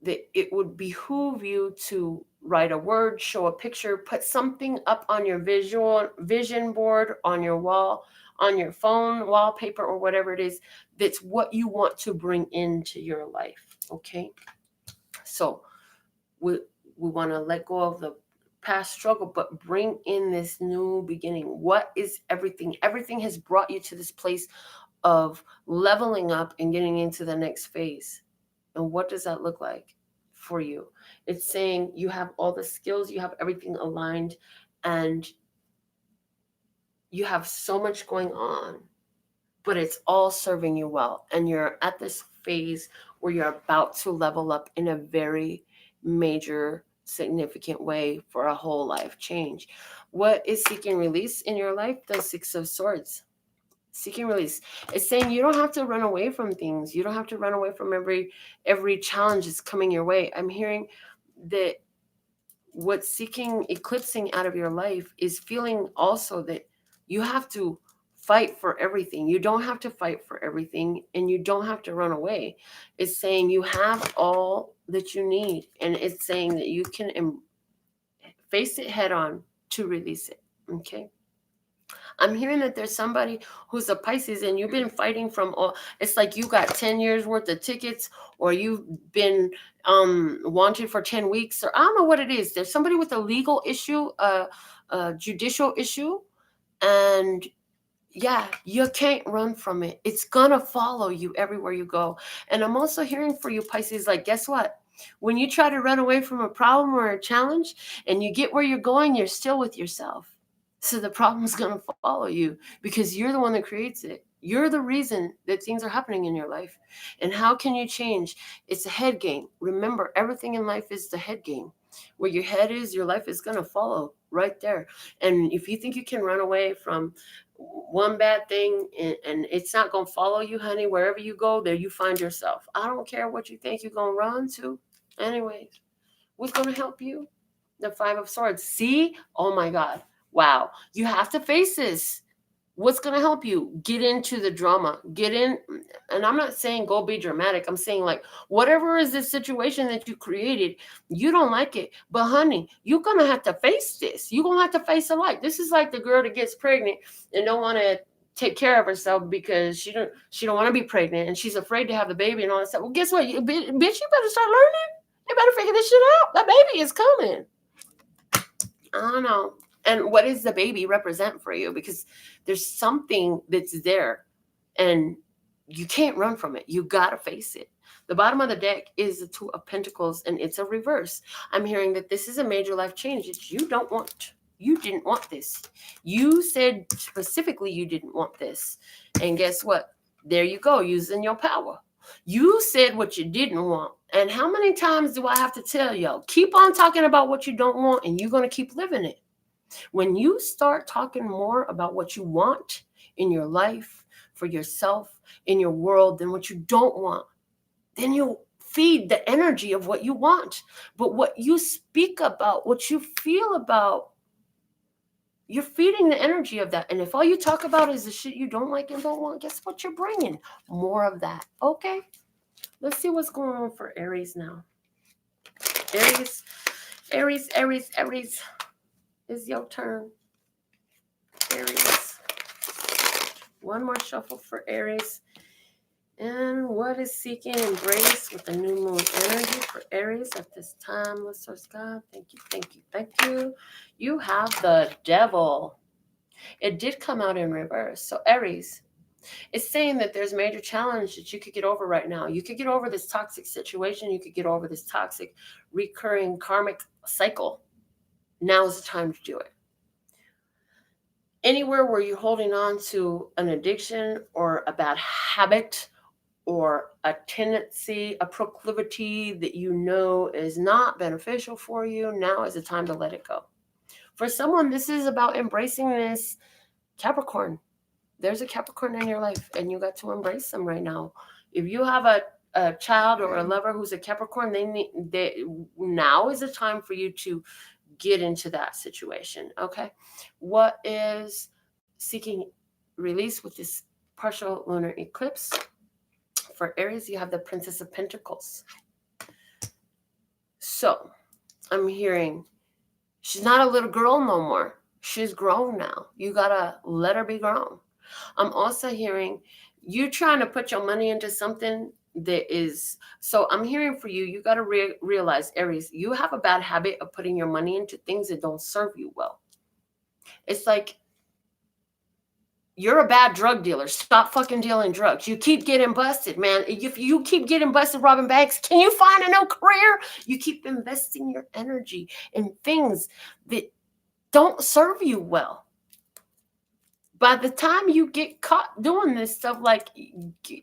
that it would behoove you to write a word, show a picture, put something up on your vision board, on your wall, on your phone, wallpaper, or whatever it is, that's what you want to bring into your life. Okay? So we want to let go of the past struggle, but bring in this new beginning. What is everything? Everything has brought you to this place of leveling up and getting into the next phase. And what does that look like for you? It's saying you have all the skills, you have everything aligned, and you have so much going on, but it's all serving you well. And you're at this phase where you're about to level up in a very major, significant way for a whole life change. What is seeking release in your life? The Six of Swords. Seeking release. It's saying you don't have to run away from things. You don't have to run away from every challenge that's coming your way. I'm hearing that what's seeking eclipsing out of your life is feeling also that you have to fight for everything. You don't have to fight for everything, and you don't have to run away. It's saying you have all that you need, and it's saying that you can face it head on to release it. Okay? I'm hearing that there's somebody who's a Pisces and you've been fighting from all, it's like you got 10 years worth of tickets, or you've been wanted for 10 weeks, or I don't know what it is. There's somebody with a legal issue, a judicial issue, and yeah, you can't run from it. It's gonna follow you everywhere you go. And I'm also hearing for you, Pisces, like, guess what? When you try to run away from a problem or a challenge and you get where you're going, you're still with yourself. So the problem's going to follow you because you're the one that creates it. You're the reason that things are happening in your life. And how can you change? It's a head game. Remember, everything in life is the head game. Where your head is, your life is going to follow right there. And if you think you can run away from one bad thing and it's not going to follow you, honey, wherever you go, there you find yourself. I don't care what you think you're going to run to. Anyways, what's going to help you? The Five of Swords. See? Oh my God. Wow. You have to face this. What's going to help you? Get into the drama. Get in. And I'm not saying go be dramatic. I'm saying, like, whatever is this situation that you created, you don't like it. But honey, you're going to have to face this. You're going to have to face a lot. This is like the girl that gets pregnant and don't want to take care of herself because she don't want to be pregnant and she's afraid to have the baby and all that stuff. Well, guess what? Bitch, you better start learning. You better figure this shit out. That baby is coming. I don't know. And what does the baby represent for you? Because there's something that's there and you can't run from it. You got to face it. The bottom of the deck is the Two of Pentacles and it's a reverse. I'm hearing that this is a major life change that you don't want. You didn't want this. You said specifically you didn't want this. And guess what? There you go, using your power. You said what you didn't want. And how many times do I have to tell y'all? Keep on talking about what you don't want and you're going to keep living it. When you start talking more about what you want in your life, for yourself, in your world, than what you don't want, then you'll feed the energy of what you want. But what you speak about, what you feel about, you're feeding the energy of that. And if all you talk about is the shit you don't like and don't want, guess what you're bringing? More of that. Okay? Let's see what's going on for Aries now. Aries. It's your turn. Aries. One more shuffle for Aries. And what is seeking embrace with the new moon energy for Aries at this time? Let's source God. Thank you. You have the Devil. It did come out in reverse. So Aries, It's saying that there's major challenge that you could get over right now. You could get over this toxic situation. You could get over this toxic recurring karmic cycle. Now is the time to do it. Anywhere where you're holding on to an addiction or a bad habit or a tendency, a proclivity that you know is not beneficial for you, now is the time to let it go. For someone, this is about embracing this Capricorn. There's a Capricorn in your life, and you got to embrace them right now. If you have a child or a lover who's a Capricorn, now is the time for you to get into that situation. Okay, what is seeking release with this partial lunar eclipse? For Aries, you have the Princess of Pentacles. So I'm hearing she's not a little girl no more. She's grown now. You gotta let her be grown. I'm also hearing you trying to put your money into something that is, so I'm hearing for you, you got to realize, Aries, you have a bad habit of putting your money into things that don't serve you well. It's like you're a bad drug dealer. Stop fucking dealing drugs. You keep getting busted, man. If you keep getting busted robbing banks, can you find a new career? You keep investing your energy in things that don't serve you well. By the time you get caught doing this stuff, like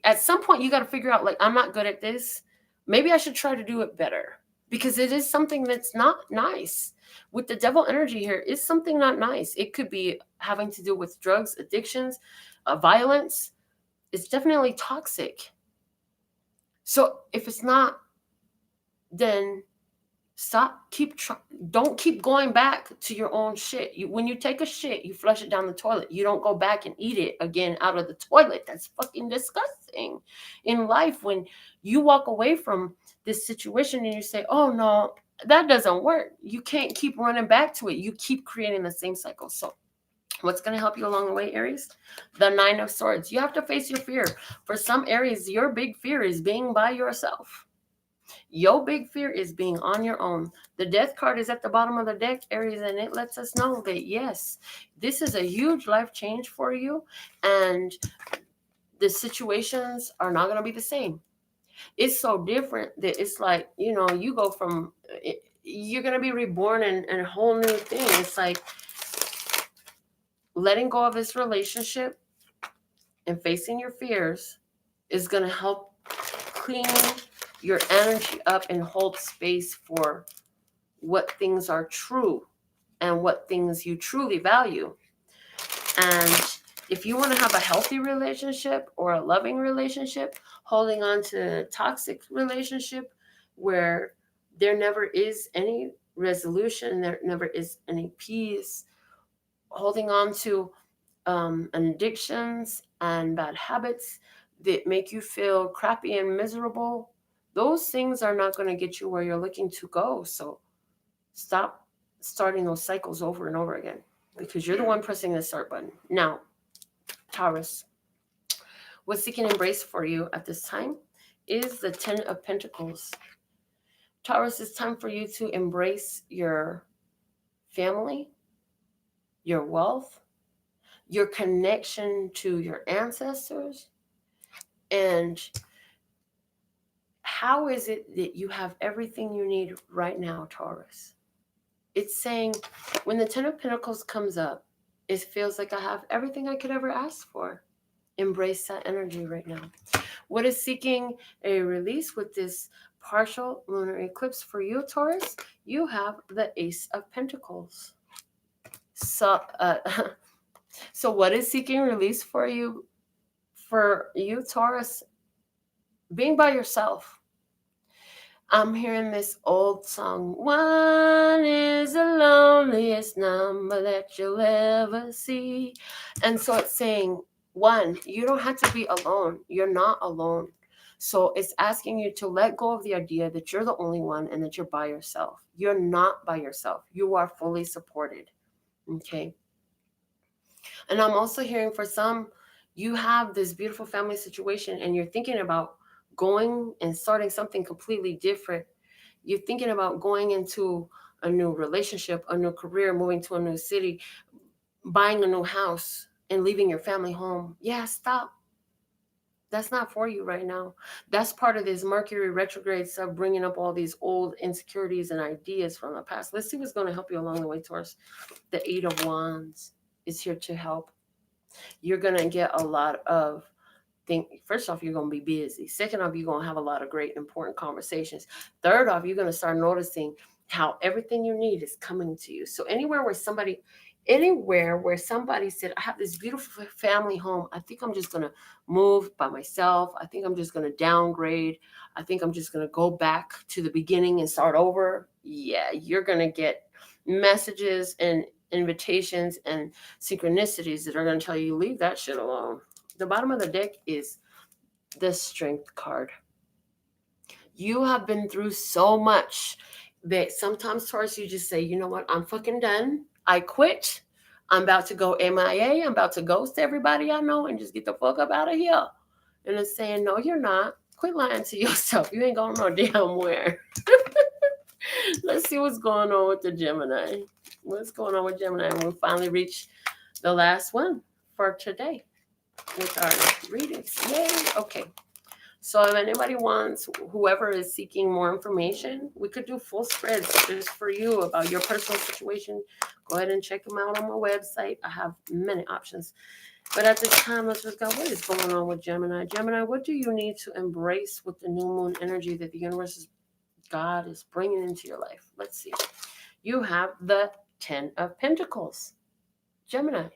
at some point you got to figure out, like, I'm not good at this. Maybe I should try to do it better, because it is something that's not nice. With the devil energy here, it's something not nice. It could be having to do with drugs, addictions, violence. It's definitely toxic. So if it's not, then stop. Don't keep going back to your own shit. When you take a shit, you flush it down the toilet. You don't go back and eat it again out of the toilet. That's fucking disgusting. In life, when you walk away from this situation and you say, oh no, that doesn't work, you can't keep running back to it. You keep creating the same cycle. So what's going to help you along the way, Aries? The Nine of Swords. You have to face your fear. For some Aries, your big fear is being by yourself. Your big fear is being on your own. The Death card is at the bottom of the deck, Aries, and it lets us know that, yes, this is a huge life change for you, and the situations are not going to be the same. It's so different that it's like, you go from, you're going to be reborn in a whole new thing. It's like letting go of this relationship and facing your fears is going to help clean your energy up and hold space for what things are true and what things you truly value. And if you want to have a healthy relationship or a loving relationship, holding on to a toxic relationship where there never is any resolution, there never is any peace, holding on to addictions and bad habits that make you feel crappy and miserable, those things are not going to get you where you're looking to go. So stop starting those cycles over and over again, because you're the one pressing the start button. Now, Taurus, what's seeking embrace for you at this time is the Ten of Pentacles. Taurus, it's time for you to embrace your family, your wealth, your connection to your ancestors. And how is it that you have everything you need right now, Taurus? It's saying when the Ten of Pentacles comes up, it feels like I have everything I could ever ask for. Embrace that energy right now. What is seeking a release with this partial lunar eclipse for you, Taurus? You have the Ace of Pentacles. So what is seeking release for you, Taurus? Being by yourself. I'm hearing this old song. One is the loneliest number that you'll ever see. And so it's saying, one, you don't have to be alone. You're not alone. So it's asking you to let go of the idea that you're the only one and that you're by yourself. You're not by yourself. You are fully supported. Okay. And I'm also hearing for some, you have this beautiful family situation and you're thinking about going and starting something completely different. You're thinking about going into a new relationship, a new career, moving to a new city, buying a new house and leaving your family home. Yeah, stop. That's not for you right now. That's part of this Mercury retrograde stuff, bringing up all these old insecurities and ideas from the past. Let's see what's going to help you along the way, Taurus. The Eight of Wands is here to help. You're going to get a lot of things. First off, you're going to be busy. Second off, you're going to have a lot of great, important conversations. Third off, you're going to start noticing how everything you need is coming to you. So anywhere where somebody said, I have this beautiful family home, I think I'm just going to move by myself. I think I'm just going to downgrade. I think I'm just going to go back to the beginning and start over. Yeah, you're going to get messages and invitations and synchronicities that are going to tell you, leave that shit alone. The bottom of the deck is the Strength card. You have been through so much that sometimes, Taurus, you just say, you know what, I'm fucking done. I quit. I'm about to go MIA. I'm about to ghost everybody I know and just get the fuck up out of here. And it's saying, no, you're not. Quit lying to yourself. You ain't going no damn where. Let's see what's going on with the Gemini. What's going on with Gemini? And we'll finally reach the last one for today with our readings. Yay. Okay. So if anybody wants, whoever is seeking more information, we could do full spreads just for you about your personal situation. Go ahead and check them out on my website. I have many options. But at this time, let's just go, what is going on with Gemini? Gemini, what do you need to embrace with the new moon energy that the universe, God is bringing into your life? Let's see. You have the 10 of Pentacles. Gemini,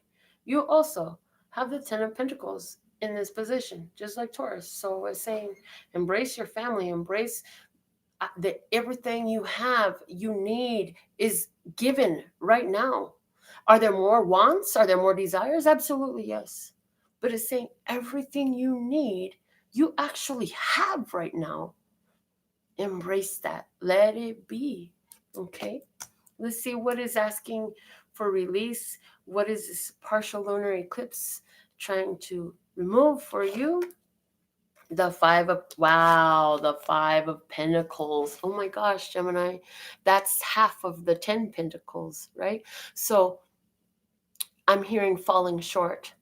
you also have the 10 of Pentacles in this position, just like Taurus. So we're saying, embrace your family, embrace that everything you have, you need is given right now. Are there more wants? Are there more desires? Absolutely, yes. But it's saying everything you need, you actually have right now. Embrace that. Let it be. Okay? Let's see what is asking for release. What is this partial lunar eclipse trying to remove for you? The 5 of Pentacles. Oh my gosh, Gemini. That's half of the 10 Pentacles, right? So I'm hearing falling short.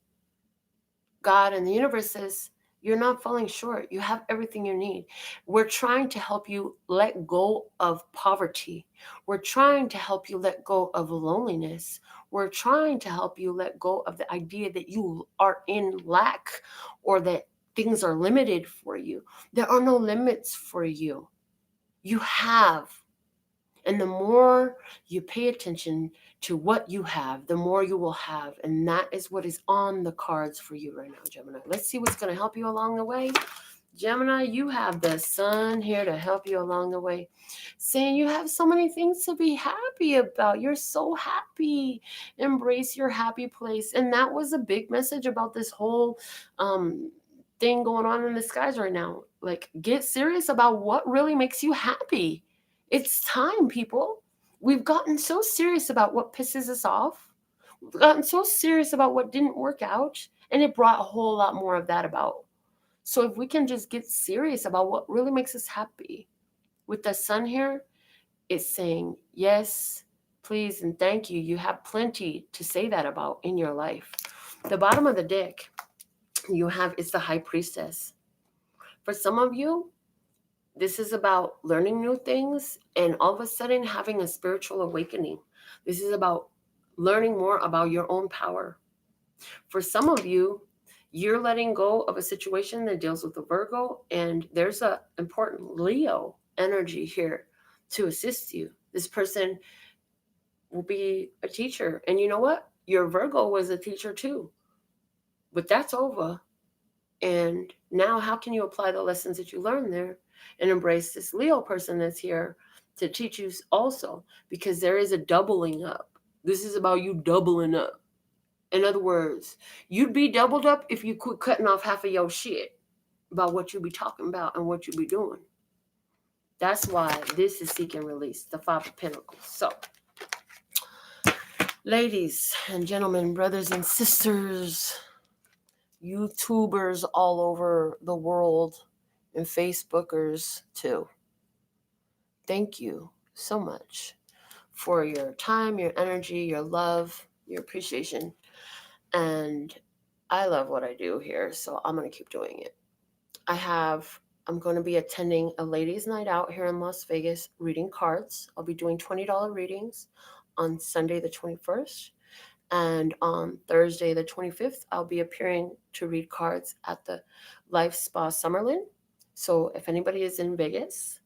God and the universe says, you're not falling short. You have everything you need. We're trying to help you let go of poverty. We're trying to help you let go of loneliness. We're trying to help you let go of the idea that you are in lack or that things are limited for you. There are no limits for you. You have. And the more you pay attention to what you have, the more you will have. And that is what is on the cards for you right now, Gemini. Let's see what's going to help you along the way. Gemini, you have the sun here to help you along the way, saying you have so many things to be happy about. You're so happy. Embrace your happy place. And that was a big message about this whole thing going on in the skies right now. Like, get serious about what really makes you happy. It's time, people. We've gotten so serious about what pisses us off. We've gotten so serious about what didn't work out, and it brought a whole lot more of that about. So if we can just get serious about what really makes us happy. With the sun here, it's saying, yes, please, and thank you. You have plenty to say that about in your life. The bottom of the deck you have is the High Priestess. For some of you, this is about learning new things and all of a sudden having a spiritual awakening. This is about learning more about your own power. For some of you, you're letting go of a situation that deals with a Virgo, and there's an important Leo energy here to assist you. This person will be a teacher. And you know what? Your Virgo was a teacher too. But that's over. And now how can you apply the lessons that you learned there and embrace this Leo person that's here to teach you also? Because there is a doubling up. This is about you doubling up. In other words, you'd be doubled up if you quit cutting off half of your shit about what you be talking about and what you be doing. That's why this is seeking release, the 5 of Pentacles. So, ladies and gentlemen, brothers and sisters, YouTubers all over the world, and Facebookers too. Thank you so much for your time, your energy, your love, your appreciation. And I love what I do here, so I'm going to keep doing it. I'm going to be attending a ladies' night out here in Las Vegas reading cards. I'll be doing $20 readings on Sunday the 21st. And on Thursday the 25th, I'll be appearing to read cards at the Life Spa Summerlin. So if anybody is in Vegas,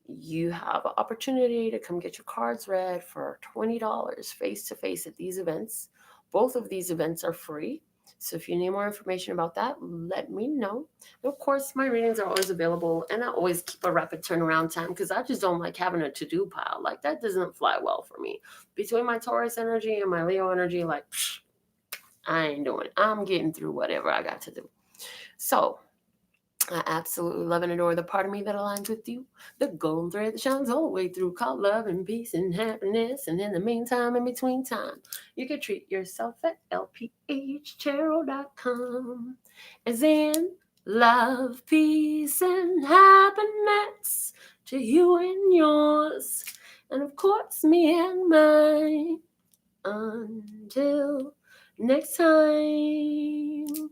you have an opportunity to come get your cards read for $20 face-to-face at these events. Both of these events are free. So if you need more information about that, let me know. And of course, my readings are always available, and I always keep a rapid turnaround time because I just don't like having a to-do pile. Like, that doesn't fly well for me. Between my Taurus energy and my Leo energy, like, I ain't doing it. I'm getting through whatever I got to do. So I absolutely love and adore the part of me that aligns with you. The golden thread that shines all the way through, called love and peace and happiness. And in the meantime, in between time, you can treat yourself at lphtarot.com. As in love, peace, and happiness to you and yours. And of course, me and mine. Until next time.